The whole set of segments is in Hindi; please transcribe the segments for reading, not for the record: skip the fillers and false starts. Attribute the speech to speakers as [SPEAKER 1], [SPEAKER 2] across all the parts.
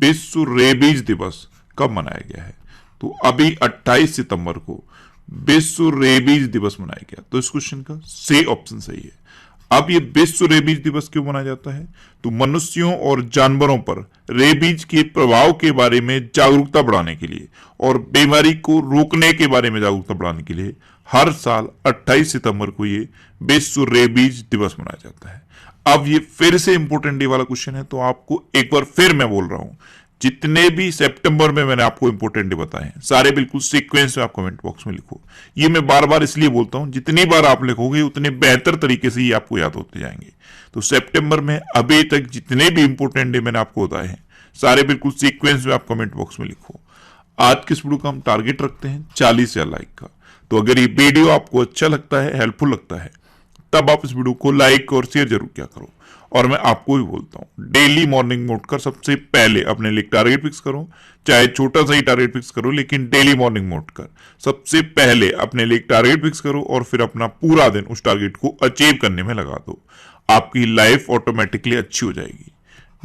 [SPEAKER 1] विश्व रेबीज दिवस कब मनाया गया है? तो अभी 28 सितंबर को विश्व रेबीज दिवस मनाया गया। तो इस क्वेश्चन का सी ऑप्शन सही है। अब ये विश्व रेबीज दिवस क्यों मनाया जाता है? तो मनुष्यों और जानवरों पर रेबीज के प्रभाव के बारे में जागरूकता बढ़ाने के लिए और बीमारी को रोकने के बारे में जागरूकता बढ़ाने के लिए हर साल 28 सितंबर को ये विश्व रेबीज दिवस मनाया जाता है। अब ये फिर से इंपोर्टेंट डे वाला क्वेश्चन है, तो आपको एक बार फिर मैं बोल रहा हूं, जितने भी सितंबर में मैंने आपको इंपोर्टेंट डे बताए हैं सारे बिल्कुल सीक्वेंस में आप कमेंट बॉक्स में लिखो। ये मैं बार बार इसलिए बोलता हूं, जितनी बार आप लिखोगे उतने बेहतर तरीके से ये आपको याद होते जाएंगे। तो सितंबर में अभी तक जितने भी इंपोर्टेंट डे मैंने आपको बताए हैं सारे बिल्कुल सीक्वेंस में आप कमेंट बॉक्स में लिखो। आज के इस वीडियो का हम टारगेट रखते हैं 40,000 लाइक का। तो अगर ये वीडियो आपको अच्छा लगता है, हेल्पफुल लगता है, तब आप इस वीडियो को लाइक और शेयर जरूर किया करो। और मैं आपको भी बोलता हूं, डेली मॉर्निंग में उठकर सबसे पहले अपने लिए टारगेट फिक्स करो, चाहे छोटा सा ही टारगेट फिक्स करो, लेकिन डेली मॉर्निंग में उठकर सबसे पहले अपने लिए टारगेट फिक्स करो और फिर अपना पूरा दिन उस टारगेट को अचीव करने में लगा दो। आपकी लाइफ ऑटोमेटिकली अच्छी हो जाएगी।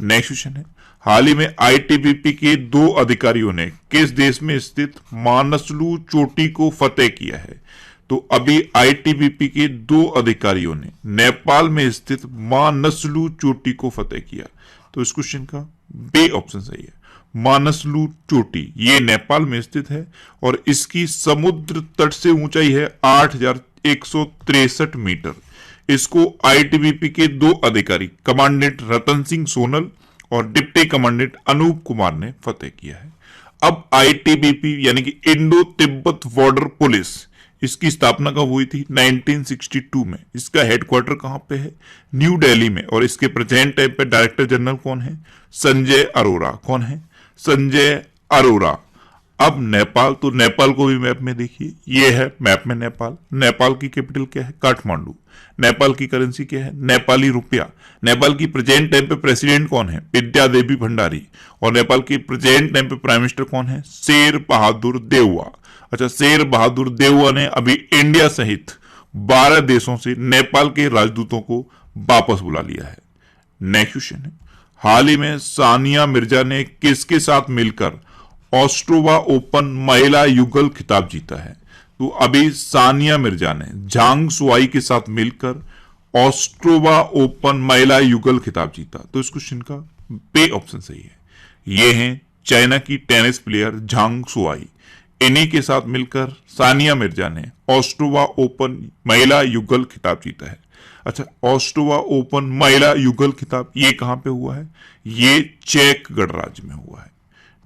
[SPEAKER 1] नेक्स्ट क्वेश्चन है, हाल ही में आईटीबीपी के 2 अधिकारियों ने किस देश में स्थित मानसलू चोटी को फतेह किया है? तो अभी आईटीबीपी के 2 अधिकारियों ने नेपाल में स्थित मानसलू चोटी को फतेह किया। तो इस क्वेश्चन का बी ऑप्शन सही है। मानसलू चोटी ये नेपाल में स्थित है और इसकी समुद्र तट से ऊंचाई है 8,163 मीटर। इसको आईटीबीपी के 2 अधिकारी कमांडेंट रतन सिंह सोनल और डिप्टी कमांडेंट अनूप कुमार ने फतेह किया है। अब आईटीबीपी यानी कि इंडो तिब्बत बॉर्डर पुलिस, इसकी स्थापना कब हुई थी? 1962 में। इसका हेडक्वार्टर कहां पे है? न्यू दिल्ली में। और इसके प्रेजेंट टाइम पे डायरेक्टर जनरल कौन है? संजय अरोरा। कौन है? संजय अरोरा। अब नेपाल, तो नेपाल को भी मैप में देखिए, ये है मैप में नेपाल। नेपाल की कैपिटल क्या है? काठमांडू। नेपाल की करेंसी क्या है? नेपाली रुपया। नेपाल की प्रेजेंट टाइम पे प्रेसिडेंट कौन है? विद्या देवी भंडारी। और नेपाल की प्रेजेंट टाइम पे प्राइम मिनिस्टर कौन है? शेर बहादुर देउवा। अच्छा, शेर बहादुर देउवा ने अभी इंडिया सहित 12 देशों से नेपाल के राजदूतों को वापस बुला लिया है। नेक्स्ट क्वेश्चन है, हाल ही में सानिया मिर्जा ने किसके साथ मिलकर ऑस्ट्रेलिया ओपन महिला युगल खिताब जीता है? तो अभी सानिया मिर्जा ने झांग सुआई के साथ मिलकर ऑस्ट्रेलिया ओपन महिला युगल खिताब जीता। तो इस क्वेश्चन का बी ऑप्शन सही है। ये हैं चाइना की टेनिस प्लेयर झांग सुआई। इन्हीं के साथ मिलकर सानिया मिर्जा ने ऑस्ट्रेलिया ओपन महिला युगल खिताब जीता है। अच्छा, ऑस्ट्रेलिया ओपन महिला युगल खिताब ये कहां पे हुआ है? ये चेक गणराज्य में हुआ है।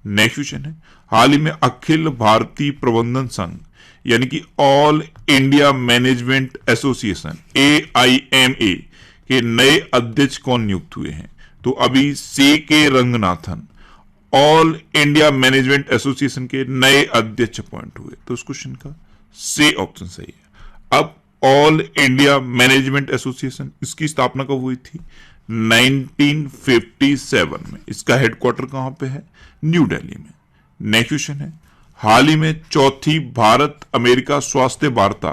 [SPEAKER 1] नेक्स्ट क्वेश्चन है, हाल ही में अखिल भारतीय प्रबंधन संघ यानी कि all India management association AIMA के नए अध्यक्ष कौन नियुक्त हुए हैं? तो अभी CK Ranganathan all India management association के नए अध्यक्ष अपॉइंट हुए। तो इस क्वेश्चन का सी ऑप्शन सही है। अब ऑल इंडिया मैनेजमेंट एसोसिएशन, इसकी स्थापना कब हुई थी? 1957 में। इसका हेडक्वार्टर कहां पे है? न्यू दिल्ली में। नेक्स्ट क्वेश्चन है, हाल ही में 4थी भारत अमेरिका स्वास्थ्य वार्ता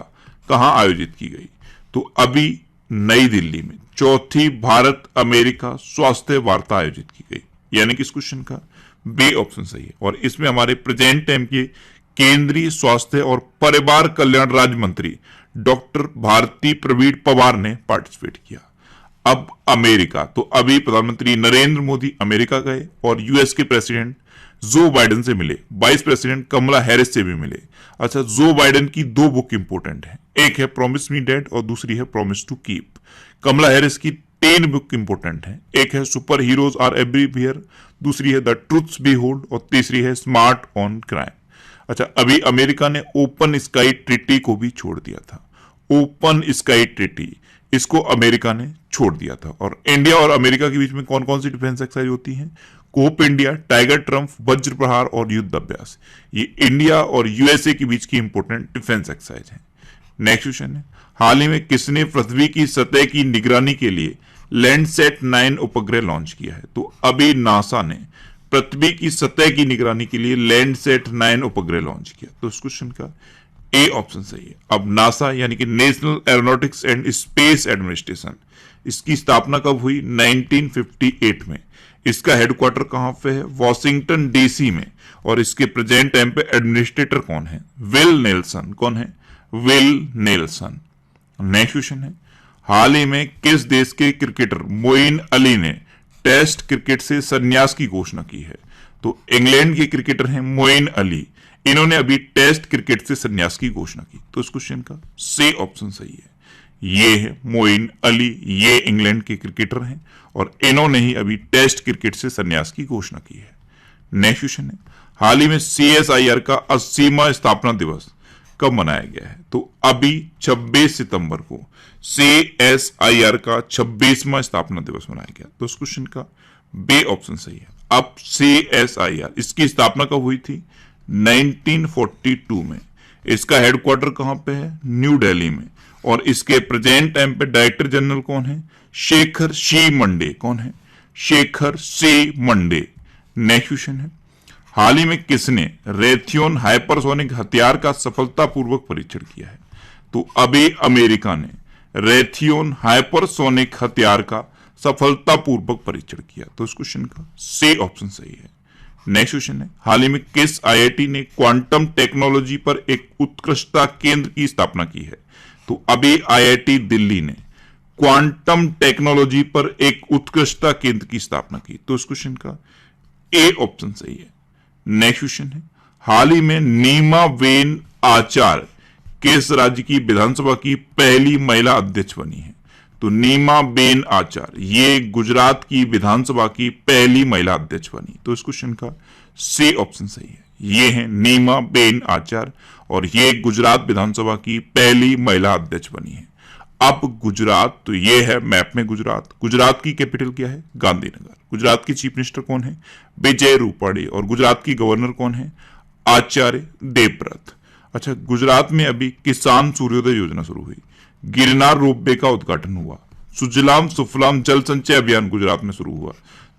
[SPEAKER 1] कहां आयोजित की गई? तो अभी नई दिल्ली में 4थी भारत अमेरिका स्वास्थ्य वार्ता आयोजित की गई। यानी कि इस क्वेश्चन का बी ऑप्शन सही है। और इसमें हमारे प्रेजेंट टाइम के केंद्रीय स्वास्थ्य और परिवार कल्याण राज्य मंत्री डॉक्टर भारती प्रवीण पवार ने पार्टिसिपेट किया। अब अमेरिका, तो अभी प्रधानमंत्री नरेंद्र मोदी अमेरिका गए और यूएस के प्रेसिडेंट जो बाइडेन से मिले, वाइस प्रेसिडेंट कमला हैरिस से भी मिले। अच्छा, जो बाइडेन की 2 बुक इंपोर्टेंट है, एक है प्रॉमिस मी डैड और दूसरी है promise to keep. Kamala Harris की 3 बुक इंपोर्टेंट है, एक है सुपर हीरोज आर एवरीवेयर, दूसरी है द ट्रूथ्स बी होल्ड और तीसरी है स्मार्ट ऑन क्राइम। अच्छा, अभी अमेरिका ने ओपन स्काई ट्रीटी को भी छोड़ दिया था। ओपन स्काई ट्रीटी, इसको अमेरिका ने छोड़ दिया था। और इंडिया और अमेरिका के बीच में कौन कौन सी डिफेंस एक्सरसाइज होती हैं? कोप इंडिया, टाइगर ट्रम्प, वज्र प्रहार और युद्ध अभ्यास। ये इंडिया और यूएसए के बीच की इंपोर्टेंट डिफेंस एक्सरसाइज है। नेक्स्ट क्वेश्चन है, हाल ही में किसने पृथ्वी की सतह की निगरानी के लिए लैंडसैट 9 उपग्रह लॉन्च किया है? तो अभी नासा ने पृथ्वी की सतह की निगरानी के लिए लैंडसैट 9 उपग्रह लॉन्च किया। तो इस क्वेश्चन का ए ऑप्शन सही है। अब नासा यानी कि national aeronautics and space administration, इसकी स्थापना कब हुई? 1958 में। इसका हेडक्वार्टर कहां पे है? वॉशिंगटन डीसी में। और इसके प्रेजेंट टाइम पे एडमिनिस्ट्रेटर कौन है? Will Nelson. कौन है? Will Nelson. नेक्स्ट क्वेश्चन है, हाल ही में किस देश के क्रिकेटर मोइन अली ने टेस्ट क्रिकेट से संन्यास की घोषणा की है? तो इंग्लैंड के क्रिकेटर हैं मोइन अली, इन्होंने अभी टेस्ट क्रिकेट से संन्यास की घोषणा की। तो इस क्वेश्चन का सी ऑप्शन सही है। ये है मोइन अली, ये इंग्लैंड के क्रिकेटर हैं और इन्होंने ही अभी टेस्ट क्रिकेट से संन्यास की घोषणा की है। नेक्स्ट क्वेश्चन है, हाल ही में CSIR का 80वां स्थापना दिवस कब मनाया गया है? तो अभी 26 सितंबर को CSIR का 26वां स्थापना दिवस मनाया गया। तो इस क्वेश्चन का बी ऑप्शन सही है। अब CSIR इसकी स्थापना कब हुई थी? 1942 में। इसका हेडक्वार्टर कहां पे है? न्यू दिल्ली में। और इसके प्रेजेंट टाइम पे डायरेक्टर जनरल कौन है? शेखर सी मंडे। कौन है? शेखर सी मंडे। नेक्स्ट क्वेश्चन है, हाल ही में किसने रेथियोन हाइपरसोनिक हथियार का सफलतापूर्वक परीक्षण किया है? तो अभी अमेरिका ने रेथियोन हाइपरसोनिक हथियार का सफलतापूर्वक परीक्षण किया। तो इस क्वेश्चन का सी ऑप्शन सही है। नेक्स्ट क्वेश्चन है, हाल ही में किस IIT ने क्वांटम टेक्नोलॉजी पर एक उत्कृष्टता केंद्र की स्थापना की है? तो अभी IIT दिल्ली ने क्वांटम टेक्नोलॉजी पर एक उत्कृष्टता केंद्र की स्थापना की। तो इस क्वेश्चन का ए ऑप्शन सही है। नेक्स्ट क्वेश्चन है, हाल ही में नीमाबेन आचार्य किस राज्य की विधानसभा की पहली महिला अध्यक्ष बनी है? तो नीमाबेन आचार्य ये गुजरात की विधानसभा की पहली महिला अध्यक्ष बनी। तो इस क्वेश्चन का सी ऑप्शन सही है। ये है नीमाबेन आचार्य और ये गुजरात विधानसभा की पहली महिला अध्यक्ष बनी है। अब गुजरात, तो ये है मैप में गुजरात। गुजरात की कैपिटल क्या है? गांधीनगर। गुजरात की चीफ मिनिस्टर कौन है? विजय रूपाणी। और गुजरात की गवर्नर कौन है? आचार्य देवव्रत। अच्छा, गुजरात में अभी किसान सूर्योदय योजना शुरू हुई, गिरनार रोपवे का उद्घाटन हुआ, सुजलाम सुफलाम जल संचय अभियान गुजरात में शुरू हुआ,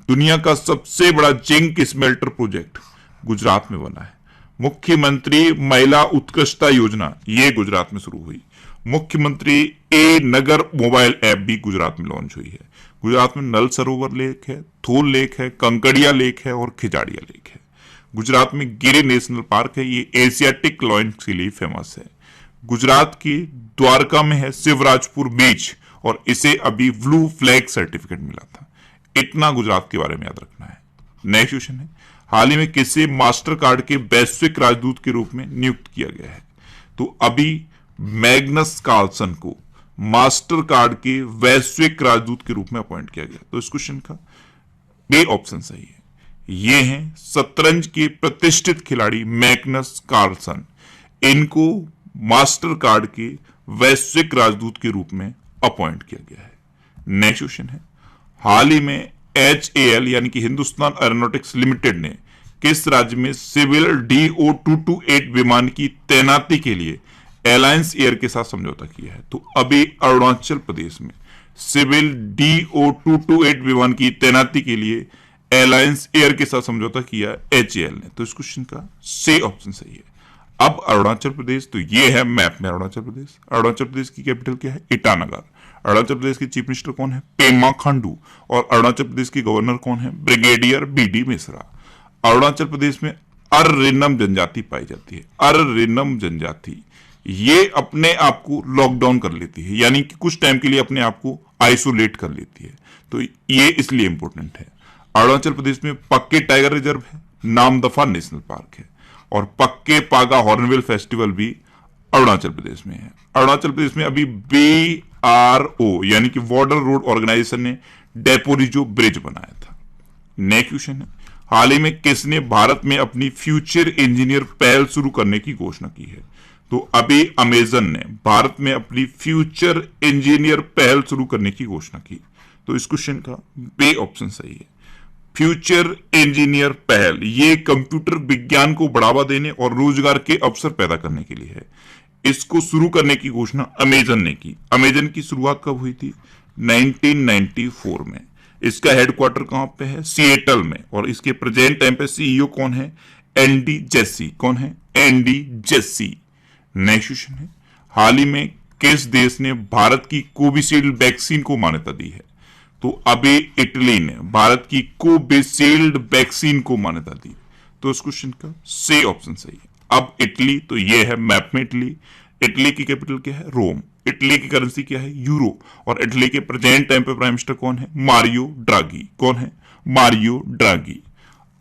[SPEAKER 1] दुनिया का सबसे बड़ा जिंक स्मेल्टर प्रोजेक्ट गुजरात में बना है, मुख्यमंत्री महिला उत्कृष्टता योजना ये गुजरात में शुरू हुई, मुख्यमंत्री ए नगर मोबाइल ऐप भी गुजरात में लॉन्च हुई है। गुजरात में नल सरोवर लेक है, थोल लेक है, कंकड़िया लेक है और खिजाड़िया लेक है। गुजरात में गिर नेशनल पार्क है, ये एशियाटिक लॉयंस के लिए फेमस है। गुजरात की द्वारका में है शिवराजपुर बीच और इसे अभी ब्लू फ्लैग सर्टिफिकेट मिला था। इतना गुजरात के बारे में याद रखना है। नेक्स्ट क्वेश्चन है, हाल ही में किसे मास्टर कार्ड के वैश्विक राजदूत के रूप में नियुक्त किया गया है? तो अभी मैग्नस कार्लसन को मास्टर कार्ड के वैश्विक राजदूत के रूप में अपॉइंट किया गया। तो इस क्वेश्चन का बी ऑप्शन सही है। ये हैं शतरंज के प्रतिष्ठित खिलाड़ी मैग्नस कार्लसन, इनको मास्टर कार्ड के वैश्विक राजदूत के रूप में अपॉइंट किया गया है। नेक्स्ट क्वेश्चन है, हाल ही में HAL यानी कि हिंदुस्तान एरोनॉटिक्स लिमिटेड ने किस राज्य में सिविल DO-228 विमान की तैनाती के लिए एलायंस एयर के साथ समझौता किया है? तो अभी अरुणाचल प्रदेश में सिविल DO-228 विमान की तैनाती के लिए एलायंस एयर के साथ समझौता किया HAL ने। तो इस क्वेश्चन का सी ऑप्शन सही है। अब अरुणाचल प्रदेश, तो ये है मैप में अरुणाचल प्रदेश। अरुणाचल प्रदेश की कैपिटल क्या है? ईटानगर। अरुणाचल प्रदेश की चीफ मिनिस्टर कौन है? पेमा खांडू। और अरुणाचल प्रदेश की गवर्नर कौन है? Brigadier BD Mishra. अरुणाचल प्रदेश में अर्रिनम जनजाति पाई जाती है। अर्रिनम जनजाति ये अपने आप को लॉकडाउन कर लेती है, यानी कि कुछ टाइम के लिए अपने आप को आइसोलेट कर लेती है। तो ये इसलिए इंपॉर्टेंट है। अरुणाचल प्रदेश में पक्के टाइगर रिजर्व है, नामदफा नेशनल पार्क है और पक्के पागा हॉर्नबिल फेस्टिवल भी अरुणाचल प्रदेश में है। अरुणाचल प्रदेश में अभी BRO यानी कि बॉर्डर रोड ऑर्गेनाइजेशन ने डेपोरिजो ब्रिज बनाया था। नेक्स्ट क्वेश्चन है, हाल ही में किसने भारत में अपनी फ्यूचर इंजीनियर पहल शुरू करने की घोषणा की है? तो अभी अमेजन ने भारत में अपनी फ्यूचर इंजीनियर पहल शुरू करने की घोषणा की। तो इस क्वेश्चन का बी ऑप्शन सही है। फ्यूचर इंजीनियर पहल ये कंप्यूटर विज्ञान को बढ़ावा देने और रोजगार के अवसर पैदा करने के लिए है। इसको शुरू करने की घोषणा अमेजन ने की। अमेजन की शुरुआत कब हुई थी? 1994 में। इसका हेडक्वार्टर कहां पे है? सिएटल में। और इसके प्रेजेंट टाइम पे CEO कौन है? Andy Jassy. कौन है? Andy Jassy. नेक्स्ट क्वेश्चन है, हाल ही में किस देश ने भारत की कोविशील्ड वैक्सीन को मान्यता दी है? तो अभी इटली ने भारत की कोविशील्ड वैक्सीन को मान्यता दी। तो इस क्वेश्चन का सी ऑप्शन सही है। अब इटली, तो ये है मैप में इटली। इटली की कैपिटल क्या है? रोम। इटली की करेंसी क्या है? यूरो। और इटली के प्रेजेंट टाइम पे प्राइम मिनिस्टर कौन है? मारियो ड्रागी। कौन है? मारियो ड्रागी।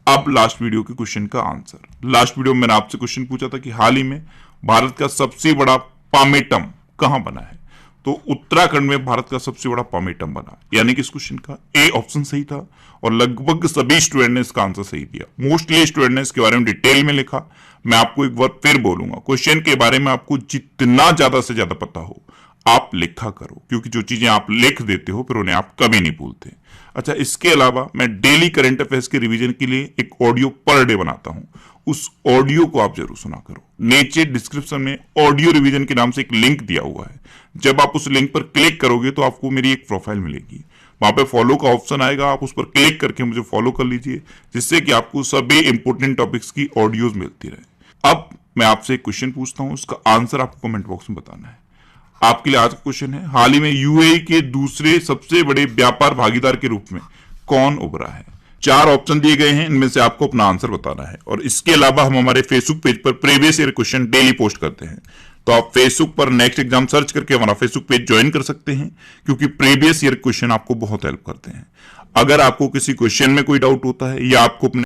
[SPEAKER 1] अब लास्ट वीडियो के क्वेश्चन का आंसर। लास्ट वीडियो में मैंने आपसे क्वेश्चन पूछा था कि हाल ही में भारत का सबसे बड़ा पामेटम कहां बना है? तो उत्तराखंड में भारत का सबसे बड़ा पामेटम बना, यानी कि इस क्वेश्चन का ए ऑप्शन सही था और लगभग सभी स्टूडेंट ने इसका आंसर सही दिया। मोस्टली स्टूडेंट ने इसके बारे में डिटेल में लिखा। मैं आपको एक बार फिर बोलूंगा, क्वेश्चन के बारे में आपको जितना ज्यादा से ज्यादा पता हो आप लिखा करो, क्योंकि जो चीजें आप लिख देते हो फिर उन्हें आप कभी नहीं भूलते। अच्छा, इसके अलावा मैं डेली करंट अफेयर्स के रिवीजन के लिए एक ऑडियो पर डे बनाता हूं, उस ऑडियो को आप जरूर सुना करो। नीचे डिस्क्रिप्शन में ऑडियो रिवीजन के नाम से एक लिंक दिया हुआ है, जब आप उस लिंक पर क्लिक करोगे तो आपको मेरी एक प्रोफाइल मिलेगी, वहां पे फॉलो का ऑप्शन आएगा, आप उस पर क्लिक करके मुझे फॉलो कर लीजिए, जिससे कि आपको सभी इंपोर्टेंट टॉपिक्स की ऑडियोज मिलती रहे। अब मैं आपसे एक क्वेश्चन पूछता हूं, उसका आंसर आपको कमेंट बॉक्स में बताना है। आपके लिए आज का क्वेश्चन है, हाल ही में यूएई के दूसरे सबसे बड़े व्यापार भागीदार के रूप में कौन उभरा है? 4 ऑप्शन दिए गए हैं, इनमें से आपको अपना आंसर बताना है। और इसके अलावा हम हमारे फेसबुक पेज पर previous year question daily post करते हैं, तो आप फेसबुक पर नेक्स्ट एग्जाम सर्च करके हमारा फेसबुक पेज ज्वाइन कर सकते हैं, क्योंकि प्रीवियस ईयर क्वेश्चन आपको बहुत हेल्प करते हैं। अगर आपको किसी क्वेश्चन में कोई डाउट होता है या आपको